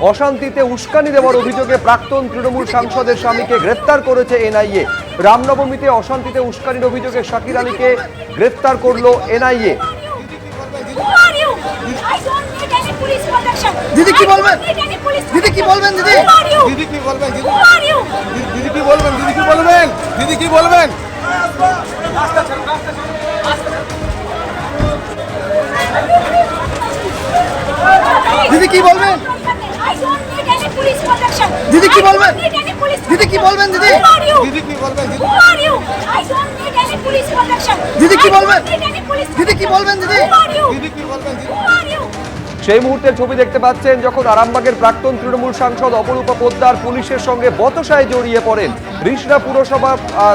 অশান্তিতে উস্কানি দেওয়ার অভিযোগে প্রাক্তন তৃণমূল সাংসদের স্বামীকে গ্রেফতার করেছে এনআইএ। রামনবমীতে অশান্তিতে উস্কানির অভিযোগে শাকির আলীকে গ্রেফতার করলো এনআইএ। দিদি কি বলবেন? দিদি কি বলবেন? দিদি দিদি কি বলবেন? দিদি কি বলবেন? দিদি কি বলবেন? দিদি কি বলবেন? দিদি কি বলবেন? দিদি কি বলবেন? দিদি কি বলবেন? দিদি দিদি কি বলবেন? দিদি কি বলবেন? দিদি কি বলবেন? দিদি দিদি কি বলবেন? সেই মুহূর্তের ছবি দেখতে পাচ্ছেন যখন আরামবাগের প্রাক্তন তৃণমূল সাংসদ অপরূপা পোদ্দার পুলিশের সঙ্গে বচসায় জড়িয়ে পড়েন। রিষড়া পুরসভা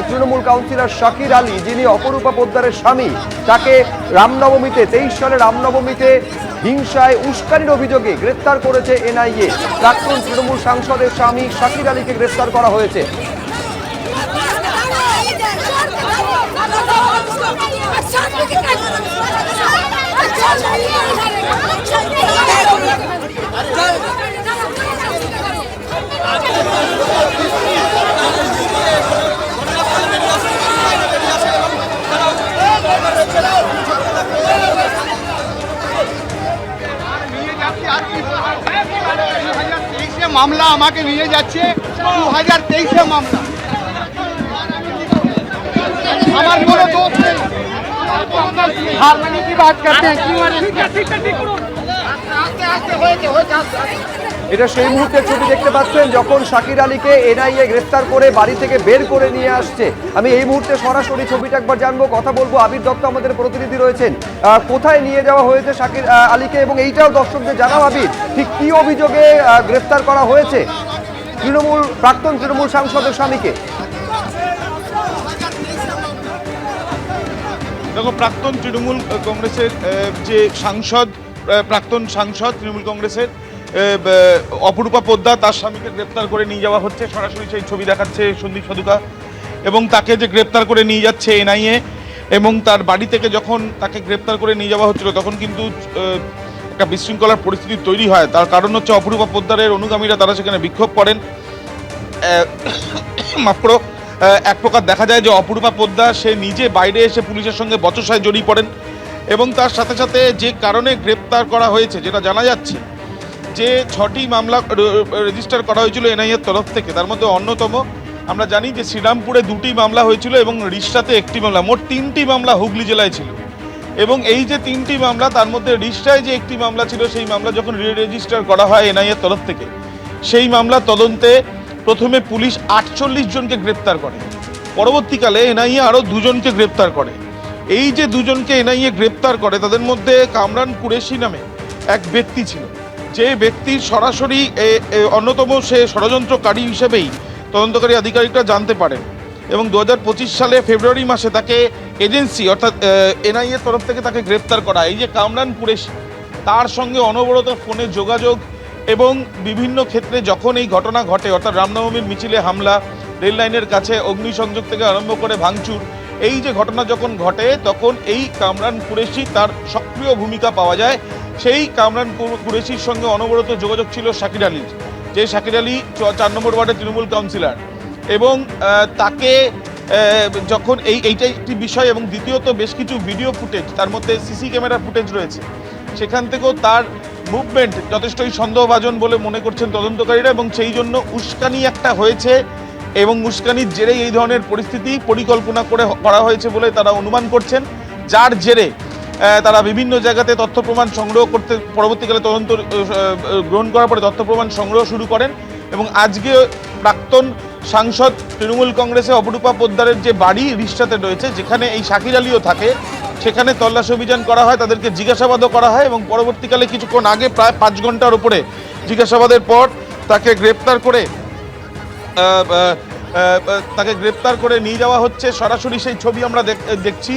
তৃণমূল কাউন্সিলর শাকির আলী, যিনি অপরূপা পোদ্দারের স্বামী, তাকে রামনবমীতে 23 সালে রামনবমীতে হিংসায় উস্কানির অভিযোগে গ্রেফতার করেছে এনআইএ। প্রাক্তন তৃণমূল সাংসদের স্বামী শাকির আলীকে গ্রেফতার করা হয়েছে। मामला আমাকে নিয়ে যাচ্ছে 2023 মামলা। আমার কোনো দোষ নেই। हार माने की बात करते हैं क्यों? এটা সেই মুহূর্তের ছবি দেখতে পাচ্ছেন যখন শাকির আলীকে এনআইএ গ্রেফতার করে বাড়ি থেকে বের করে নিয়ে আসছে। আমি এই মুহূর্তে সরাসরি ছবিটা একবার জানবো, কথা বলবো। আবির দত্ত আমাদের প্রতিনিধি রয়েছেন। কোথায় নিয়ে যাওয়া হয়েছে শাকির আলীকে, এবং এইটাও দর্শকদের জানাও আবির, ঠিক কি অভিযোগে গ্রেফতার করা হয়েছে প্রাক্তন তৃণমূল সাংসদের স্বামীকে? দেখো, প্রাক্তন তৃণমূল কংগ্রেসের যে সাংসদ, প্রাক্তন সাংসদ তৃণমূল কংগ্রেসের অপরূপা পোদ্দার, তার স্বামীকে গ্রেপ্তার করে নিয়ে যাওয়া হচ্ছে। সরাসরি সেই ছবি দেখাচ্ছে সন্দীপ সাধুকা। এবং তাকে যে গ্রেপ্তার করে নিয়ে যাচ্ছে এনআইএ, এবং তার বাড়ি থেকে যখন তাকে গ্রেপ্তার করে নিয়ে যাওয়া হচ্ছিল তখন কিন্তু একটা বিশৃঙ্খলার পরিস্থিতি তৈরি হয়। তার কারণ হচ্ছে অপরূপা পোদ্দারের অনুগামীরা তারা সেখানে বিক্ষোভ করেন। মাফ করো, এক প্রকার দেখা যায় যে অপরূপা পোদ্দার সে নিজে বাইরে এসে পুলিশের সঙ্গে বচসায় জড়িয়ে পড়েন, এবং তার সাথে সাথে যে কারণে গ্রেপ্তার করা হয়েছে যেটা জানা যাচ্ছে, যে 6টি মামলা রেজিস্টার করা হয়েছিল এনআইএর তরফ থেকে। তার মধ্যে অন্যতম আমরা জানি যে শ্রীরামপুরে 2টি মামলা হয়েছিল এবং রিষড়াতে 1টি মামলা, মোট 3টি মামলা হুগলি জেলায় ছিল। এবং এই যে 3টি মামলা, তার মধ্যে রিষড়ায় যে 1টি মামলা ছিল, সেই মামলা যখন রেজিস্টার করা হয় এনআইএর তরফ থেকে, সেই মামলা তদন্তে প্রথমে পুলিশ 48 জনকে গ্রেপ্তার করে। পরবর্তীকালে এনআইএ আরও 2 জনকে গ্রেপ্তার করে। এই যে 2 জনকে এনআইএ গ্রেপ্তার করে, তাদের মধ্যে কামরান কুরেশি নামে এক ব্যক্তি ছিল, যে ব্যক্তির সরাসরি অন্যতম সে ষড়যন্ত্রকারী হিসেবেই তদন্তকারী আধিকারিকরা জানতে পারেন। এবং 2025 সালে ফেব্রুয়ারি মাসে তাকে এজেন্সি অর্থাৎ এনআইএর তরফ থেকে তাকে গ্রেপ্তার করা। এই যে কামরান কুরেশি, তার সঙ্গে অনবরত ফোনে যোগাযোগ, এবং বিভিন্ন ক্ষেত্রে যখন এই ঘটনা ঘটে, অর্থাৎ রামনবমীর মিছিলে হামলা, রেল লাইনের কাছে অগ্নিসংযোগ থেকে আরম্ভ করে ভাঙচুর, এই যে ঘটনা যখন ঘটে তখন এই কামরান কুরেশি তার সক্রিয় ভূমিকা পাওয়া যায়। সেই কামরান কুরেশির সঙ্গে অনবরত যোগাযোগ ছিল শাকির আলীর, যে শাকির আলী 4 নম্বর ওয়ার্ডের তৃণমূল কাউন্সিলর। এবং তাকে যখন এইটাই একটি বিষয়, এবং দ্বিতীয়ত বেশ কিছু ভিডিও ফুটেজ, তার মধ্যে সিসি ক্যামেরা ফুটেজ রয়েছে, সেখান থেকেও তার মুভমেন্ট যথেষ্টই সন্দেহভাজন বলে মনে করছেন তদন্তকারীরা। এবং সেই জন্য উস্কানি একটা হয়েছে, এবং উস্কানির জেরেই এই ধরনের পরিস্থিতি পরিকল্পনা করে করা হয়েছে বলে তারা অনুমান করছেন, যার জেরে তারা বিভিন্ন জায়গাতে তথ্য প্রমাণ সংগ্রহ করতে, পরবর্তীকালে তদন্ত গ্রহণ করার পরে তথ্য প্রমাণ সংগ্রহ শুরু করেন। এবং আজকে প্রাক্তন সাংসদ তৃণমূল কংগ্রেসে অপরূপা পোদ্দারের যে বাড়ি রিষড়াতে রয়েছে, যেখানে এই শাকির আলীও থাকে, সেখানে তল্লাশি অভিযান করা হয়, তাদেরকে জিজ্ঞাসাবাদও করা হয়। এবং পরবর্তীকালে কিছুক্ষণ আগে প্রায় 5 ঘন্টার উপরে জিজ্ঞাসাবাদের পর তাকে গ্রেপ্তার করে নিয়ে যাওয়া হচ্ছে। সরাসরি সেই ছবি আমরা দেখছি।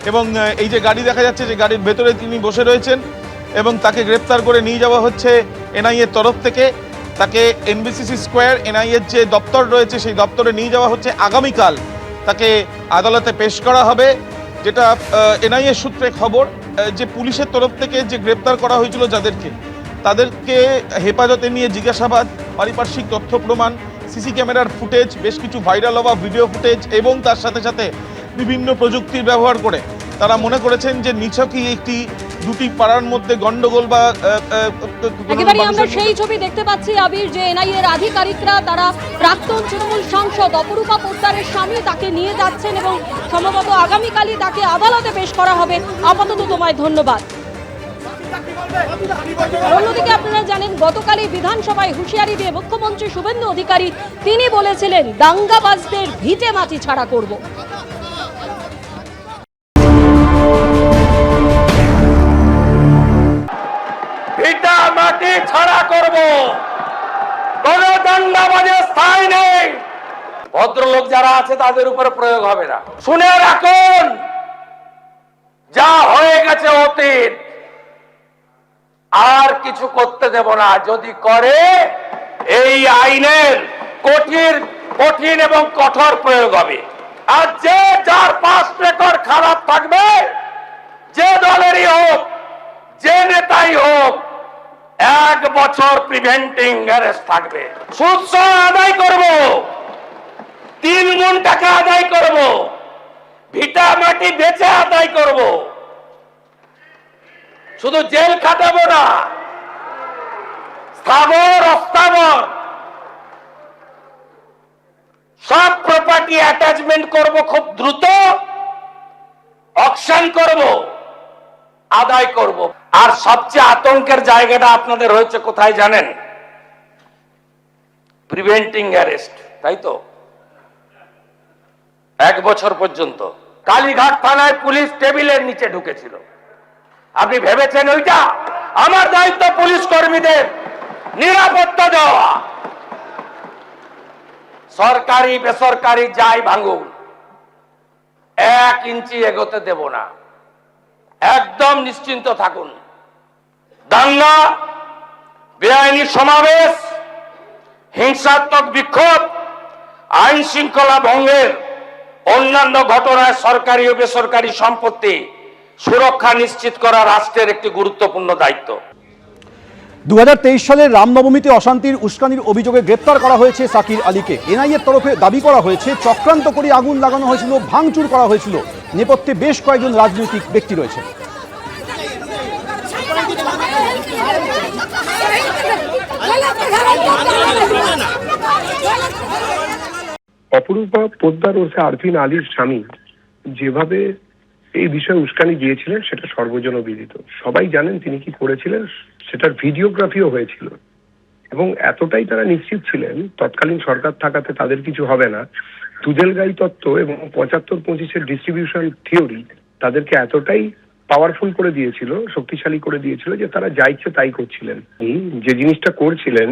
এবং এই যে গাড়ি দেখা যাচ্ছে, যে গাড়ির ভেতরে তিনি বসে রয়েছেন, এবং তাকে গ্রেপ্তার করে নিয়ে যাওয়া হচ্ছে এনআইএর তরফ থেকে। তাকে এনবিসিসি স্কোয়ার এনআইএর যে দপ্তর রয়েছে, সেই দপ্তরে নিয়ে যাওয়া হচ্ছে। আগামীকাল তাকে আদালতে পেশ করা হবে। যেটা এনআইএ সূত্রে খবর, যে পুলিশের তরফ থেকে যে গ্রেপ্তার করা হয়েছিল যাদেরকে, তাদেরকে হেফাজতে নিয়ে জিজ্ঞাসাবাদ, পারিপার্শ্বিক তথ্য প্রমাণ, সিসি ক্যামেরার ফুটেজ, বেশ কিছু ভাইরাল হওয়া ভিডিও ফুটেজ এবং তার সাথে সাথে বিভিন্ন প্রযুক্তির ব্যবহার করে তারা মনে করেছেন যে নিছকই একটি দুটি পাড়ার মধ্যে গন্ডগোল বা একেবারে আমরা সেই ছবি দেখতে পাচ্ছি আবির, যে এনআইএর আধিকারিকরা তারা প্রাক্তন তৃণমূল সাংসদ অপরূপা পোদ্দারের স্বামী তাকে নিয়ে যাচ্ছেন এবং সম্ভবত আগামীকালই তাকে আদালতে পেশ করা হবে। আপাতত তোমায় ধন্যবাদ। অন্যদিকে আপনারা জানেন গতকালই বিধানসভায় হুঁশিয়ারি দিয়ে মুখ্যমন্ত্রী শুভেন্দু অধিকারী তিনি বলেছিলেন দাঙ্গাবাজদের ভিটে মাটি ছাড়া করব। ভিটা মাটি ছাড়া করব, কোন দাঙ্গাবাজের স্থায়ী নেই। ভদ্রলোক যারা আছে তাদের উপরে প্রয়োগ হবে না। শুনে রাখুন, যা হয়ে গেছে অতীত, আর কিছু করতে দেব না। যদি করে এই আইনের কঠিন এবং কঠোর প্রয়োগ হবে। আর যে যার পাস রেকর্ড খারাপ থাকবে, যে দলেরই হোক, যে নেতাই হোক, 1 বছর প্রিভেন্টিং অ্যারেস্ট থাকবে। সুদ আদায় করব, 3 গুণ টাকা আদায় করব, ভিটা মাটি বেচে আদায় করব। শুধু জেল খাটাবো না, স্থাবর অস্থাবর সব প্রপার্টি অ্যাটাচমেন্ট করব, খুব দ্রুত অকশন করব, আদায় করব। আর সবচেয়ে আতঙ্কের জায়গাটা আপনাদের হয়েছে কোথায় জানেন? প্রিভেন্টিং অ্যারেস্ট, তাই তো? 1 বছর পর্যন্ত কালীঘাট থানায় পুলিশ টেবিলের নিচে ঢুকেছিল। আপনি ভেবেছেন ওইটা? আমার দায়িত্ব পুলিশ কর্মীদের নিরাপত্তা দেওয়া। সরকারি বেসরকারি যাই ভাঙুন, 1 ইঞ্চি এগোতে দেব না। একদম নিশ্চিন্ত থাকুন। দাঙ্গা, বেআইনি সমাবেশ, হিংসাত্মক বিক্ষোভ, আইন শৃঙ্খলা ভঙ্গের অন্যান্য ঘটনায় সরকারি ও বেসরকারি সম্পত্তি সুরক্ষা নিশ্চিত করা রাষ্ট্রের একটি গুরুত্বপূর্ণ দায়িত্ব। 2023 সালের রামনবমীতে অশান্তির উস্কানির অভিযোগে গ্রেপ্তার করা হয়েছে সাকির আলীকে। এনআইএর তরফে দাবি করা হয়েছে চক্রান্ত করে আগুন লাগানো হয়েছিল, ভাঙচুর করা হয়েছিল। নেপথ্যে বেশ কয়েকজন রাজনৈতিক ব্যক্তি রয়েছে। অপরূপা পোদ্দার ওরফে আরফিন আলীর স্বামী যেভাবে এই বিষয়ে উস্কানি দিয়েছিলেন সেটা সর্বজনবিদিত। সবাই জানেন তিনি কি করেছিলেন, সেটার ভিডিওগ্রাফিও হয়েছিল। এবং এতটাই তারা নিশ্চিত ছিলেন তৎকালীন সরকার থাকাতে তাদের কিছু হবে না। তুজেলগাই তত্ত্ব এবং 75-25-এর ডিস্ট্রিবিউশন থিওরি তাদেরকে এতটাই পাওয়ারফুল করে দিয়েছিল, শক্তিশালী করে দিয়েছিল যে তারা যা ইচ্ছে তাই করছিলেন। যে জিনিসটা করছিলেন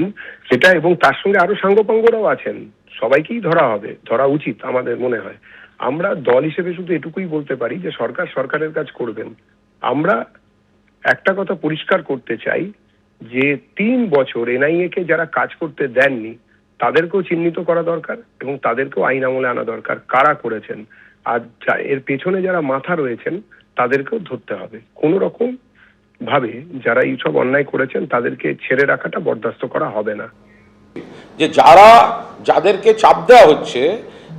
সেটা, এবং তার সঙ্গে আরো সাঙ্গপাঙ্গরাও আছেন, সবাইকেই ধরা হবে, ধরা উচিত আমাদের মনে হয়। আমরা দল হিসেবে শুধু এটুকুই বলতে পারি যে সরকার সরকারের কাজ করবেন। আমরা একটা কথা পরিষ্কার করতে চাই যে 3 বছর এনআইএ কে যারা কাজ করতে দেননি তাদেরকেও চিহ্নিত করা দরকার এবং তাদেরকেও আইন আমলে আনা দরকার, কারা করেছেন। আর এর পেছনে যারা মাথা রয়েছেন তাদেরকেও ধরতে হবে। কোন রকম ভাবে যারা এইসব অন্যায় করেছেন তাদেরকে ছেড়ে রাখাটা বরদাস্ত করা হবে না। যে যাদেরকে চাপ দেওয়া হচ্ছে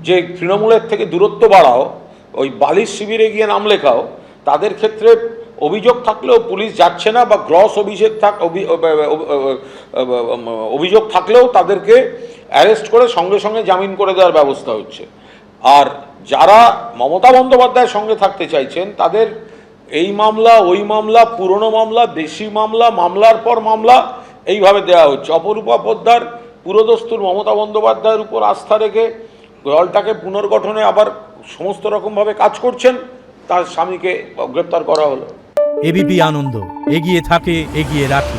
যে তৃণমূলের থেকে দূরত্ব বাড়াও, ওই বালির শিবিরে গিয়ে নাম লেখাও, তাদের ক্ষেত্রে অভিযোগ থাকলেও পুলিশ যাচ্ছে না, বা গ্রস অভিযোগ থাকলেও তাদেরকে অ্যারেস্ট করে সঙ্গে সঙ্গে জামিন করে দেওয়ার ব্যবস্থা হচ্ছে। আর যারা মমতা বন্দ্যোপাধ্যায়ের সঙ্গে থাকতে চাইছেন তাদের এই মামলা, ওই মামলা, পুরনো মামলা, দেশি মামলা, মামলার পর মামলা এইভাবে দেওয়া হচ্ছে। অপরূপা পোদ্দার পুরোদস্তুর মমতা বন্দ্যোপাধ্যায়ের উপর আস্থা রেখে দলটাকে পুনর্গঠনে আবার সমস্ত রকমভাবে কাজ করছেন, তার স্বামীকে গ্রেপ্তার করা হলো। এবিপি আনন্দ, এগিয়ে থাকে, এগিয়ে রাখে।